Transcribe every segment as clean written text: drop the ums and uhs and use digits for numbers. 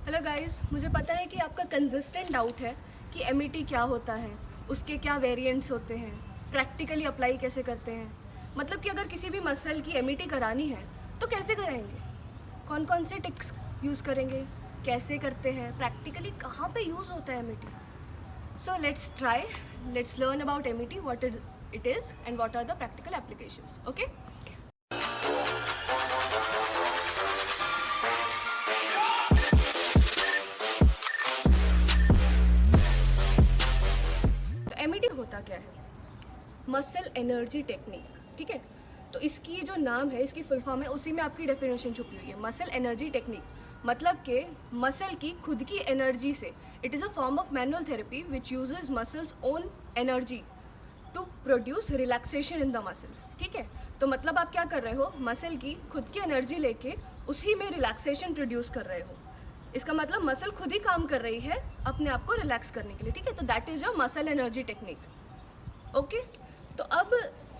Hello guys, मुझे पता है कि आपका कंसिस्टेंट डाउट है कि एमईटी क्या होता है, उसके क्या वेरिएंट्स होते हैं, प्रैक्टिकली अप्लाई कैसे करते हैं। मतलब कि अगर किसी भी मसल की एमईटी करानी है तो कैसे कराएंगे, कौन कौन से टिक्स यूज़ करेंगे, कैसे करते हैं, प्रैक्टिकली कहाँ पे यूज़ होता है MET. So let's learn about MET, what it is and what are the practical applications. Okay, MET होता क्या है? Muscle energy technique. ठीक है, तो इसकी जो नाम है, इसकी फुल फॉर्म है, उसी में आपकी डेफिनेशन छुपी हुई है। मसल एनर्जी टेक्निक मतलब कि मसल की खुद की एनर्जी से, it is a form of manual therapy which uses muscles own energy to produce relaxation in the muscle. ठीक है, तो मतलब आप क्या कर रहे हो, मसल की खुद की एनर्जी लेके उसी में रिलैक्सेशन प्रोड्यूस कर रहे हो। इसका मतलब मसल खुद ही काम कर रही है अपने आप को रिलैक्स करने के लिए। ठीक है, तो that is your muscle energy technique. Okay, तो अब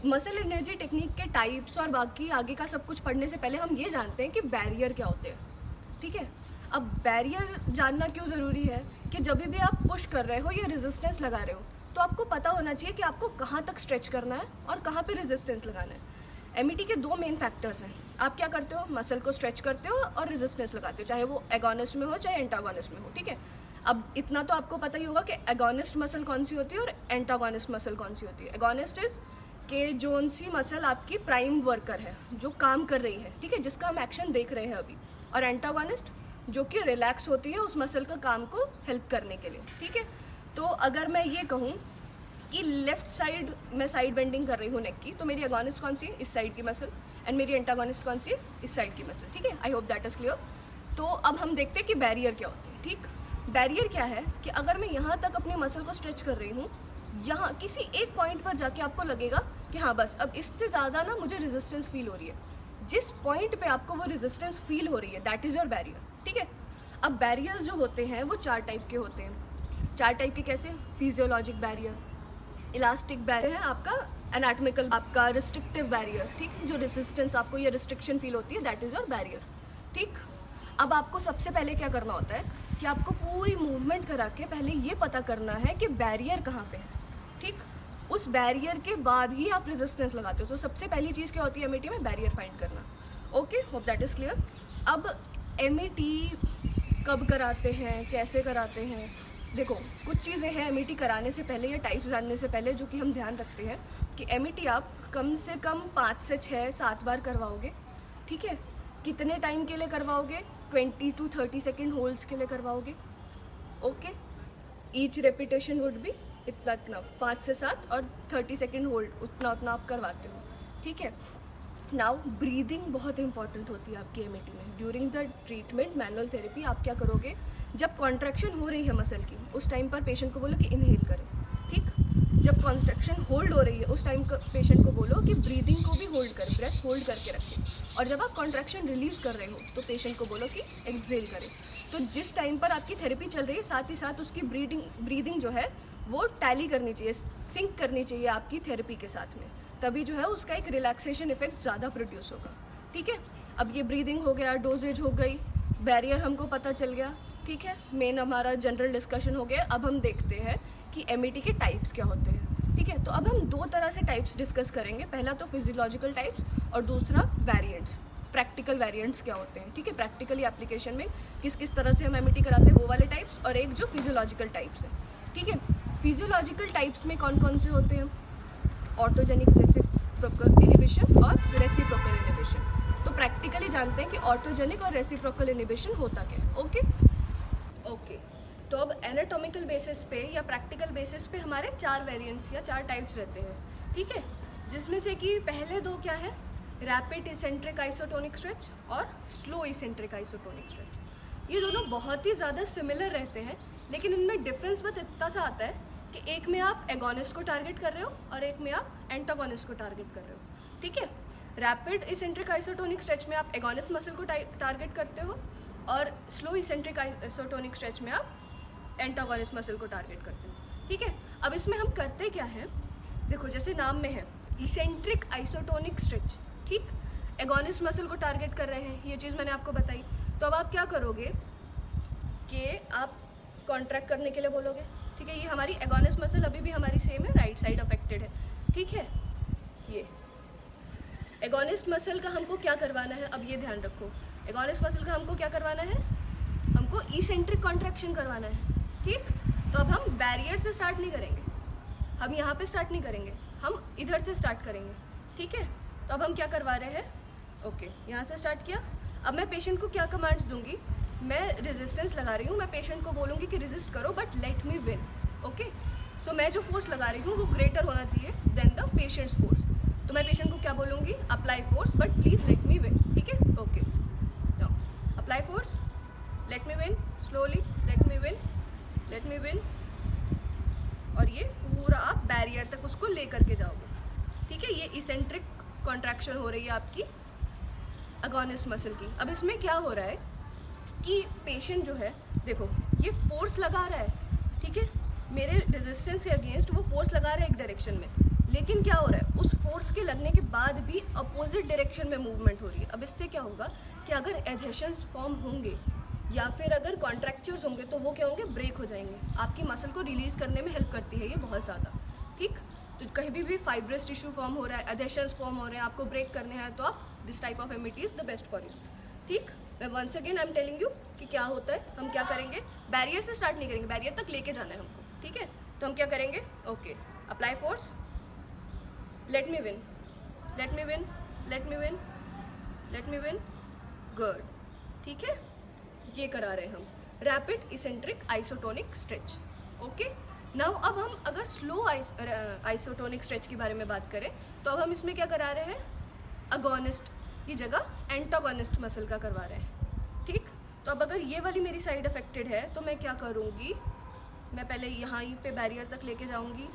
मसल एनर्जी टेक्निक के टाइप्स और बाकी आगे का सब कुछ पढ़ने से पहले हम ये जानते हैं कि बैरियर क्या होते हैं। ठीक है, अब बैरियर जानना क्यों ज़रूरी है कि जब भी आप पुश कर रहे हो या रेजिस्टेंस लगा रहे हो तो आपको पता होना चाहिए कि आपको कहाँ तक स्ट्रेच करना है और कहाँ पे रेजिस्टेंस लगाना है। एमईटी के दो मेन फैक्टर्स हैं। आप क्या करते हो, मसल को स्ट्रेच करते हो और रेजिस्टेंस लगाते हो, चाहे वो एगोनिस्ट में हो चाहे एंटागोनिस्ट में हो। ठीक है, अब इतना तो आपको पता ही होगा कि एगोनिस्ट मसल कौन सी होती है और एंटागोनिस्ट मसल कौन सी होती है। एगोनिस्ट इज कि जोन सी मसल आपकी प्राइम वर्कर है, जो काम कर रही है, ठीक है, जिसका हम एक्शन देख रहे हैं अभी। और एंटागोनिस्ट जो कि रिलैक्स होती है उस मसल का काम को हेल्प करने के लिए। ठीक है, तो अगर मैं ये कहूँ कि लेफ्ट साइड में साइड बेंडिंग कर रही हूँ नेक की, तो मेरी एगोनिस्ट कौन सी है, इस साइड की मसल, एंड मेरी एंटागोनिस्ट कौन सी है, इस साइड की मसल। ठीक है, I hope that is clear. तो अब हम देखते हैं कि बैरियर क्या होती है। ठीक, बैरियर क्या है कि अगर मैं यहाँ तक अपनी मसल को स्ट्रेच कर रही हूँ, यहाँ किसी एक पॉइंट पर जाके आपको लगेगा कि हाँ बस अब इससे ज़्यादा ना मुझे रेजिस्टेंस फील हो रही है। जिस पॉइंट पे आपको वो रेजिस्टेंस फील हो रही है दैट इज़ योर बैरियर। ठीक है, अब बैरियर्स जो होते हैं वो चार टाइप के होते हैं। चार टाइप के कैसे? फिजियोलॉजिक बैरियर, इलास्टिक बैरियर है आपका, एनाटॉमिकल आपका, रिस्ट्रिक्टिव बैरियर। ठीक है, जो रेजिस्टेंस आपको ये रिस्ट्रिक्शन फील होती है दैट इज़ योर बैरियर। ठीक, अब आपको सबसे पहले क्या करना होता है कि आपको पूरी मूवमेंट करा के पहले ये पता करना है कि बैरियर कहाँ पे है। ठीक, उस बैरियर के बाद ही आप रेजिस्टेंस लगाते हो। तो सबसे पहली चीज़ क्या होती है एमईटी में? बैरियर फाइंड करना। Okay, hope that is clear. अब एमईटी कब कराते हैं, कैसे कराते हैं? देखो, कुछ चीज़ें हैं एमईटी कराने से पहले या टाइप्स जानने से पहले जो कि हम ध्यान रखते हैं कि एमईटी आप कम से कम 5 से 6 7 बार करवाओगे। ठीक है, कितने टाइम के लिए करवाओगे? 20 to 30 सेकेंड होल्ड्स के लिए करवाओगे। Okay, each repetition would be इतना इतना, 5 से 7 और 30 सेकेंड होल्ड, उतना उतना आप करवाते हो। ठीक है, नाउ ब्रीदिंग बहुत इंपॉर्टेंट होती है आपकी एमईटी में। During the treatment manual therapy आप क्या करोगे, जब कॉन्ट्रैक्शन हो रही है मसल की उस टाइम पर पेशेंट को बोलो कि इनहेल करें। ठीक, जब कॉन्ट्रैक्शन होल्ड हो रही है उस टाइम पेशेंट को बोलो कि ब्रीदिंग को भी होल्ड करें, ब्रेथ होल्ड करके रखें। और जब आप कॉन्ट्रैक्शन रिलीज कर रहे हो तो पेशेंट को बोलो कि एक्सहेल करें। तो जिस टाइम पर आपकी थेरेपी चल रही है साथ ही साथ उसकी ब्रीदिंग जो है वो टैली करनी चाहिए, सिंक करनी चाहिए आपकी थेरेपी के साथ में, तभी जो है उसका एक रिलैक्सेशन इफेक्ट ज़्यादा प्रोड्यूस होगा। ठीक है, अब ये ब्रीदिंग हो गया, डोजेज हो गई, बैरियर हमको पता चल गया। ठीक है, मेन हमारा जनरल डिस्कशन हो गया। अब हम देखते हैं कि एमईटी के टाइप्स क्या होते हैं। ठीक है, तो अब हम दो तरह से टाइप्स डिस्कस करेंगे, पहला तो फिजियोलॉजिकल टाइप्स और दूसरा वेरिएंट्स, प्रैक्टिकल वेरिएंट्स क्या होते हैं। ठीक है, प्रैक्टिकली एप्लीकेशन में किस किस तरह से हम एमईटी कराते हैं वो वाले टाइप्स, और एक जो फिजियोलॉजिकल टाइप्स है। ठीक है, फिजियोलॉजिकल टाइप्स में कौन कौन से होते हैं? ऑटोजेनिक रेसिप्रोकल इनहिबिशन और रेसिप्रोकल इनहिबिशन। तो प्रैक्टिकली जानते हैं कि ऑटोजेनिक और रेसिप्रोकल इनहिबिशन होता क्या है। ओके, तो अब एनाटॉमिकल बेसिस पे या प्रैक्टिकल बेसिस पे हमारे 4 वेरिएंट्स या 4 टाइप्स रहते हैं। ठीक है, जिसमें से कि पहले दो क्या है, रैपिड इसेंट्रिक आइसोटोनिक स्ट्रेच और स्लो इसेंट्रिक आइसोटोनिक स्ट्रेच। ये दोनों बहुत ही ज़्यादा सिमिलर रहते हैं, लेकिन इनमें डिफरेंस बस इतना सा आता है कि एक में आप एगोनिस्ट को टारगेट कर रहे हो और एक में आप एंटागोनिस्ट को टारगेट कर रहे हो। ठीक है, रैपिड इसेंट्रिक आइसोटोनिक स्ट्रेच में आप एगोनिस्ट मसल को टारगेट करते हो और स्लो इसेंट्रिक आइसोटोनिक स्ट्रेच में आप एंटागोनिस्ट मसल को टारगेट करते हो। ठीक है, अब इसमें हम करते क्या है, देखो जैसे नाम में है इसेंट्रिक आइसोटोनिक स्ट्रेच। ठीक, एगोनिस्ट मसल को टारगेट कर रहे हैं, ये चीज़ मैंने आपको बताई। तो अब आप क्या करोगे, कि आप कॉन्ट्रैक्ट करने के लिए बोलोगे, ठीक है। ये हमारी एगोनिस्ट मसल अभी भी हमारी सेम है, राइट साइड अफेक्टेड है, ठीक है। ये एगोनिस्ट मसल का हमको क्या करवाना है, अब ये ध्यान रखो, एगोनिस्ट मसल का हमको क्या करवाना है, हमको इसेंट्रिक कॉन्ट्रैक्शन करवाना है, ठीक। तो अब हम बैरियर से स्टार्ट नहीं करेंगे, हम यहाँ पे स्टार्ट नहीं करेंगे, हम इधर से स्टार्ट करेंगे, ठीक है। तो अब हम क्या करवा रहे हैं, ओके, यहाँ से स्टार्ट किया। अब मैं पेशेंट को क्या कमांड्स दूंगी, मैं रेजिस्टेंस लगा रही हूँ, मैं पेशेंट को बोलूँगी कि रेजिस्ट करो but let me win, okay. So मैं जो फोर्स लगा रही हूँ वो ग्रेटर होना चाहिए देन द पेशेंट्स फोर्स। तो मैं पेशेंट को क्या बोलूँगी, apply force but please let me win, ठीक है, okay. Now apply force, late me win, slowly, late me win, late me win, और ये पूरा आप बैरियर तक उसको ले करके जाओगे, ठीक है। ये इसेंट्रिक कॉन्ट्रैक्शन हो रही है आपकी एगोनिस्ट मसल की। अब इसमें क्या हो रहा है कि पेशेंट जो है, देखो ये फोर्स लगा रहा है, ठीक है, मेरे रेजिस्टेंस के अगेंस्ट वो फोर्स लगा रहा है एक डायरेक्शन में, लेकिन क्या हो रहा है, उस फोर्स के लगने के बाद भी अपोजिट डायरेक्शन में मूवमेंट हो रही है। अब इससे क्या होगा कि अगर एडहेशंस फॉर्म होंगे या फिर अगर कॉन्ट्रैक्चर्स होंगे तो वो क्या होंगे, ब्रेक हो जाएंगे। आपकी मसल को रिलीज़ करने में हेल्प करती है ये बहुत ज़्यादा, ठीक। तो कहीं भी फाइब्रस टिश्यू फॉर्म हो रहा है, एडहेशंस फॉर्म हो रहे हैं, आपको ब्रेक करने हैं, तो आप this type of MET is the best for you, ठीक। मैं once again I am telling you कि क्या होता है, हम क्या करेंगे, बैरियर से स्टार्ट नहीं करेंगे, बैरियर तक लेके जाना है हमको, ठीक है। तो हम क्या करेंगे, okay, apply force, late me win, late me win, late me win, late me win, good, ठीक है। ये करा रहे हैं हम rapid eccentric isotonic stretch, okay. Now अब हम अगर स्लो आइसोटोनिक स्ट्रेच के बारे में बात करें तो अब हम इसमें क्या करा रहे हैं, अगोनिस्ट की जगह एंटागोनिस्ट मसल का करवा रहे हैं, ठीक। तो अब अगर ये वाली मेरी साइड अफेक्टेड है तो मैं क्या करूँगी, मैं पहले यहाँ पे बैरियर तक लेके जाऊँगी,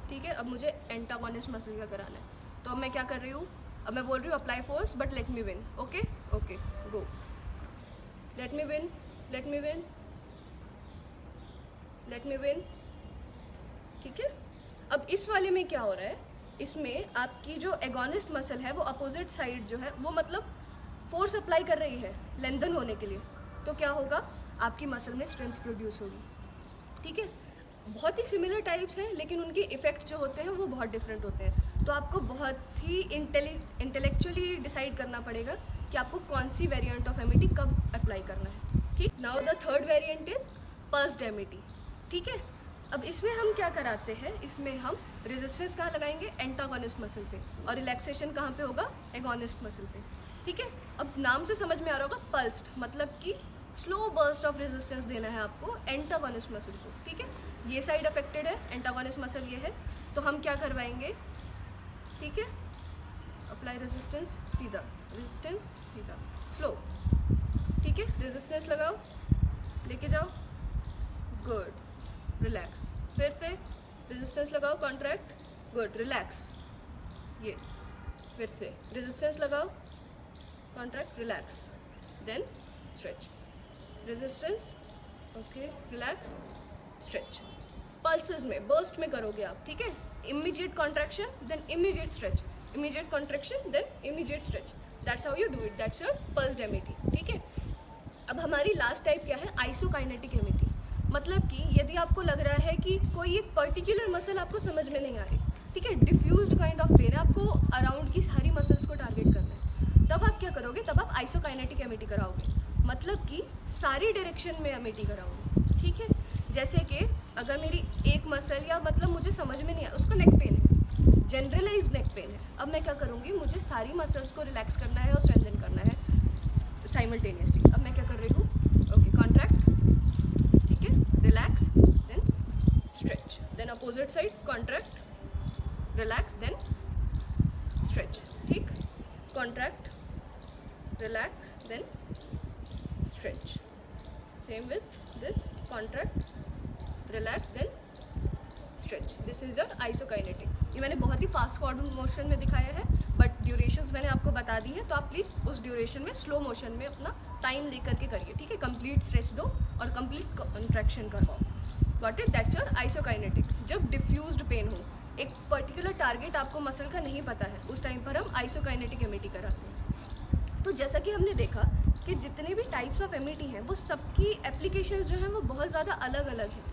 ठीक है। अब मुझे एंटागोनिस्ट मसल का कराना है, तो अब मैं क्या कर रही हूँ, अब मैं बोल रही हूँ apply force but let me win, okay okay, go, late me win, late me win, late me win, ठीक है। अब इस वाले में क्या हो रहा है, इसमें आपकी जो एगोनिस्ट मसल है वो अपोजिट साइड जो है वो मतलब फोर्स अप्लाई कर रही है लेंथन होने के लिए, तो क्या होगा, आपकी मसल में स्ट्रेंथ प्रोड्यूस होगी, ठीक है। बहुत ही सिमिलर टाइप्स हैं लेकिन उनके इफ़ेक्ट जो होते हैं वो बहुत डिफरेंट होते हैं, तो आपको बहुत ही इंटेलेक्चुअली डिसाइड करना पड़ेगा कि आपको कौन सी वेरिएंट ऑफ एमिटी कब अप्लाई करना है, ठीक। Now the third variant is pulsed amity, ठीक है। अब इसमें हम क्या कराते हैं, इसमें हम रेजिस्टेंस कहाँ लगाएंगे, एंटागोनिस्ट मसल पे, और रिलैक्सेशन कहाँ पे होगा, एगोनिस्ट मसल पे, ठीक है। अब नाम से समझ में आ रहा होगा, पल्स्ड मतलब कि स्लो बर्स्ट ऑफ रेजिस्टेंस देना है आपको एंटागोनिस्ट मसल को, ठीक है। ये साइड अफेक्टेड है, एंटागोनिस्ट मसल ये है, तो हम क्या करवाएंगे, ठीक है, अप्लाई रेजिस्टेंस, सीधा रेजिस्टेंस, सीधा स्लो, ठीक है। रेजिस्टेंस लगाओ, लेके जाओ, गुड, रिलैक्स, फिर से रेजिस्टेंस लगाओ, कॉन्ट्रैक्ट, गुड, रिलैक्स, ये फिर से रेजिस्टेंस लगाओ, contract, relax, then stretch, resistance, okay, relax, stretch. Pulses में, बर्स्ट में करोगे आप, ठीक है। Immediate contraction then immediate stretch, immediate contraction then immediate stretch, that's how you do it, that's your pulsed amity, ठीक है। अब हमारी लास्ट टाइप क्या है, आइसोकाइनेटिक एमिटी, मतलब कि यदि आपको लग रहा है कि कोई एक पर्टिकुलर मसल आपको समझ में नहीं आ रही, ठीक है, डिफ्यूज्ड काइंड ऑफ पेन है, आपको अराउंड की सारी मसल्स को टारगेट करना है, तब आप क्या करोगे, तब आप आइसोकाइनेटिक एमिटी कराओगे, मतलब कि सारी डायरेक्शन में एमिटी कराओगे, ठीक है। जैसे कि अगर मेरी एक मसल या मतलब मुझे समझ में नहीं आया, उसका नेक पेन है, जनरलाइज्ड नेक पेन है, अब मैं क्या करूँगी, मुझे सारी मसल्स को रिलैक्स करना है और स्ट्रेंथन करना है साइमल्टेनियसली। अब मैं क्या कर रही हूँ, ओके, कॉन्ट्रैक्ट, ठीक है, relax, then stretch, then opposite side, contract, relax, then stretch, ठीक, contract, relax, then stretch, same with this, contract, relax, then stretch, this is your isokinetic. ये मैंने बहुत ही फास्ट फॉरवर्ड मोशन में दिखाया है, बट ड्यूरेशंस मैंने आपको बता दी हैं, तो आप प्लीज़ उस ड्यूरेशन में स्लो मोशन में अपना टाइम लेकर के करिए, ठीक है। कंप्लीट स्ट्रेच दो और कंप्लीट कॉन्ट्रैक्शन करवाओ, got it, that's your isokinetic. जब डिफ्यूज्ड पेन हो, एक पर्टिकुलर टारगेट आपको मसल का नहीं पता है, उस टाइम पर हम आइसोकाइनेटिक एमिटी कराते हैं। तो जैसा कि हमने देखा कि जितने भी टाइप्स ऑफ एमिटी हैं वो सबकी एप्लीकेशंस जो हैं वो बहुत ज़्यादा अलग अलग हैं।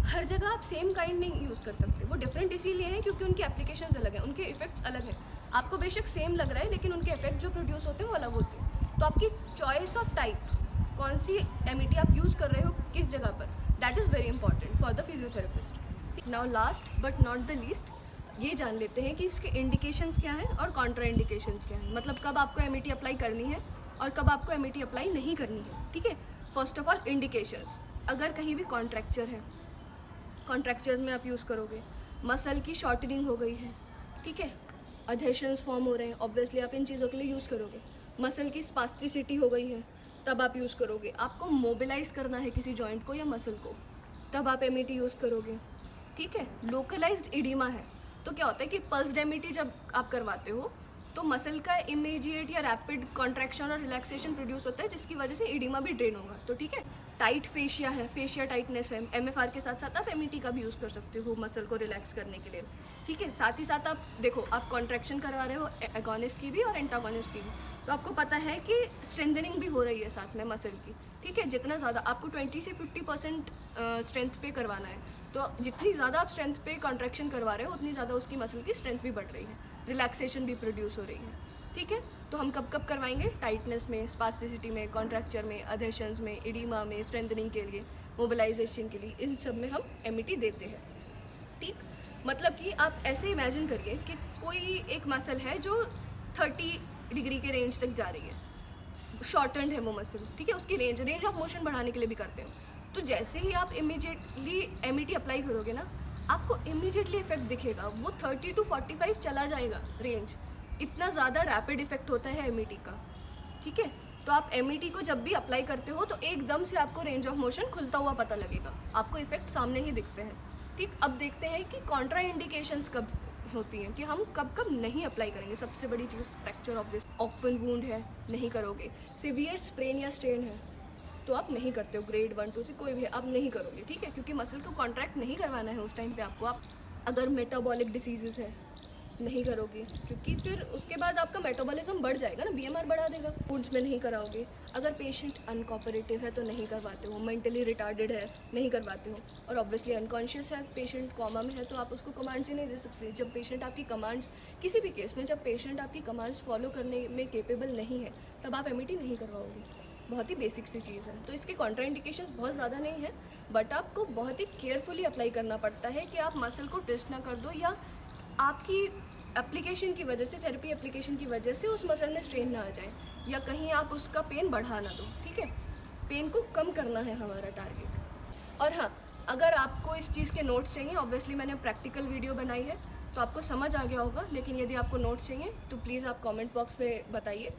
हर जगह आप सेम काइंड नहीं यूज़ कर सकते। वो डिफरेंट इसीलिए हैं क्योंकि उनकी एप्लीकेशंस अलग हैं, उनके इफेक्ट्स अलग हैं। आपको बेशक सेम लग रहा है लेकिन उनके इफेक्ट जो प्रोड्यूस होते हैं वो अलग होते हैं। तो आपकी चॉइस ऑफ टाइप, कौन सी एमिटी आप यूज़ कर रहे हो किस जगह पर, that is very important for the physiotherapist. Now last but not the least ये जान लेते हैं कि इसके इंडिकेशंस क्या हैं और कॉन्ट्रा इंडिकेशंस क्या हैं। मतलब कब आपको एमिटी अप्लाई करनी है और कब आपको एमिटी अप्लाई नहीं करनी है। ठीक है, फर्स्ट ऑफ ऑल इंडिकेशंस। अगर कहीं भी कॉन्ट्रैक्चर है, कॉन्ट्रैक्चर्स में आप यूज़ करोगे। मसल की शॉर्टनिंग हो गई है, ठीक है, अधेशंस फॉर्म हो रहे हैं, ऑब्वियसली आप इन चीज़ों के लिए यूज़ करोगे। मसल की स्पास्टिसिटी हो गई है, तब आप यूज़ करोगे। आपको मोबिलाइज करना है किसी जॉइंट को या मसल को, तब आप एमिटी यूज़ करोगे। ठीक है, लोकलाइज्ड इडीमा है तो क्या होता है कि पल्स्ड एमिटी जब आप करवाते हो तो मसल का इमीडिएट या रैपिड कॉन्ट्रैक्शन और रिलैक्सेशन प्रोड्यूस होता है जिसकी वजह से इडीमा भी ड्रेन होगा। तो ठीक है, टाइट फेशिया है, फेशिया टाइटनेस है, एमएफआर के साथ साथ आप एमिटी का भी यूज़ कर सकते हो मसल को रिलैक्स करने के लिए। ठीक है, साथ ही साथ आप देखो, आप कॉन्ट्रैक्शन करवा रहे हो एगोनिस्ट की भी और एंटागोनिस्ट की भी, तो आपको पता है कि स्ट्रेंथनिंग भी हो रही है साथ में मसल की। ठीक है, जितना ज़्यादा आपको 20 से 50% स्ट्रेंथ पे करवाना है, तो जितनी ज़्यादा आप स्ट्रेंथ पे कॉन्ट्रैक्शन करवा रहे हो उतनी ज़्यादा उसकी मसल की स्ट्रेंथ भी बढ़ रही है, रिलैक्सेशन भी प्रोड्यूस हो रही है। ठीक है, तो हम कब कब करवाएंगे? टाइटनेस में, स्पास्टिसिटी में, कॉन्ट्रैक्चर में, अधेशंस में, इडीमा में, स्ट्रेंथनिंग के लिए, मोबिलाइजेशन के लिए, इन सब में हम एमिटी देते हैं। ठीक, मतलब कि आप ऐसे इमेजिन करिए कि कोई एक मसल है जो 30 डिग्री के रेंज तक जा रही है, शॉर्टनड है वो मसल। ठीक है, उसकी रेंज ऑफ मोशन बढ़ाने के लिए भी करते हो। तो जैसे ही आप इमीडिएटली एमिटी अप्लाई करोगे ना, आपको इमीडिएटली इफेक्ट दिखेगा, वो 30 to 45 चला जाएगा रेंज। इतना ज़्यादा रैपिड इफेक्ट होता है एमिटी का। ठीक है, तो आप एमिटी को जब भी अप्लाई करते हो तो एकदम से आपको रेंज ऑफ मोशन खुलता हुआ पता लगेगा, आपको इफेक्ट सामने ही दिखते हैं। ठीक, अब देखते हैं कि कॉन्ट्रा इंडिकेशंस कब होती हैं, कि हम कब कब नहीं अप्लाई करेंगे। सबसे बड़ी चीज़ fracture of this, open wound है नहीं करोगे, सिवियर स्प्रेन या स्ट्रेन है तो आप नहीं करते हो, ग्रेड 1 2 से कोई भी आप नहीं करोगे। ठीक है, क्योंकि मसल को कॉन्ट्रैक्ट नहीं करवाना है उस टाइम पे आपको। आप अगर मेटाबॉलिक डिसीजेस है नहीं करोगे, क्योंकि फिर उसके बाद आपका मेटाबॉलिज्म बढ़ जाएगा ना, बीएमआर बढ़ा देगा। फूड्स में नहीं कराओगे। अगर पेशेंट अनकोऑपरेटिव है तो नहीं करवाते हो, मेंटली रिटार्डेड है नहीं करवाते हो, और ऑब्वियसली अनकॉन्शियस है, पेशेंट कोमा में है, तो आप उसको कमांड्स ही नहीं दे सकते। जब पेशेंट आपकी कमांड्स, किसी भी केस में जब पेशेंट आपकी कमांड्स फॉलो करने में केपेबल नहीं है, तब आप एमिटी नहीं करवाओगे। बहुत ही बेसिक सी चीज़ है। तो इसके कॉन्ट्रा इंडिकेशंस बहुत ज़्यादा नहीं है, बट आपको बहुत ही केयरफुली अप्लाई करना पड़ता है कि आप मसल को ट्विस्ट ना कर दो, या आपकी एप्लीकेशन की वजह से, थेरेपी एप्लीकेशन की वजह से उस मसल में स्ट्रेन ना आ जाए, या कहीं आप उसका पेन बढ़ा ना दो। ठीक है, पेन को कम करना है हमारा टारगेट। और हाँ, अगर आपको इस चीज़ के नोट्स चाहिए, ऑब्वियसली मैंने प्रैक्टिकल वीडियो बनाई है तो आपको समझ आ गया होगा, लेकिन यदि आपको नोट्स चाहिए तो प्लीज़ आप कमेंट बॉक्स में बताइए।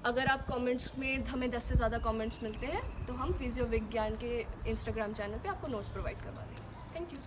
अगर आप कमेंट्स में, हमें 10 से ज़्यादा कमेंट्स मिलते हैं तो हम फिजियो विज्ञान के इंस्टाग्राम चैनल पे आपको नोट्स प्रोवाइड करवा देंगे। Thank you.